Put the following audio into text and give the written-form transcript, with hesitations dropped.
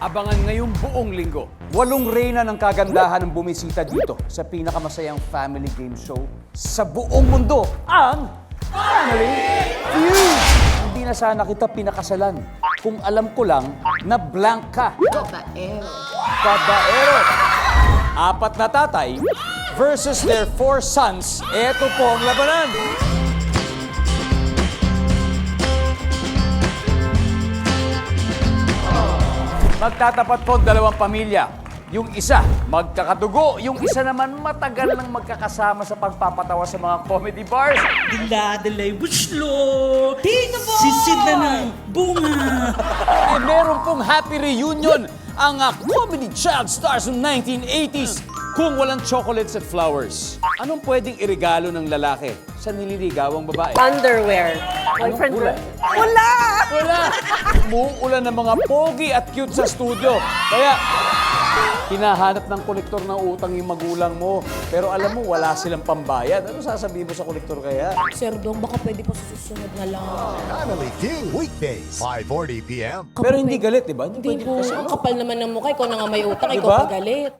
Abangan ngayong buong linggo. 8 reyna ng kagandahan ng bumisita dito sa pinakamasayang family game show sa buong mundo, ang Family Feud! Hindi na sana kita pinakasalan kung alam ko lang na blank ka. Babaero. Babaero. 4 na tatay versus their 4 sons. Ito po ang labanan. Magtatapat po 2 pamilya. Yung isa, magkakadugo. Yung isa naman, matagal nang magkakasama sa pagpapatawa sa mga comedy bars. Diladalay buslo! Sisid na ng bunga! Eh, meron pong happy reunion ang Comedy Child Stars ng 1980s kung walang chocolates at flowers. Anong pwedeng irigalo ng lalaki sa nililigawang babae? Underwear. Boyfriend Wala. Wala! Wala! Umuulan ng mga pogi at cute sa studio. Kaya, hinahanap ng kolektor ng utang yung magulang mo. Pero alam mo, wala silang pambayad. Ano sasabihin mo sa kolektor kaya? Sir Dong, baka pwede pa sa susunod na lang. Family Feud. Weekdays, 5:40 p.m. Pero hindi galit, di ba? Hindi po. Ang kapal naman ng mukha. Ikaw na nga may utang, Diba? ikaw pa galit.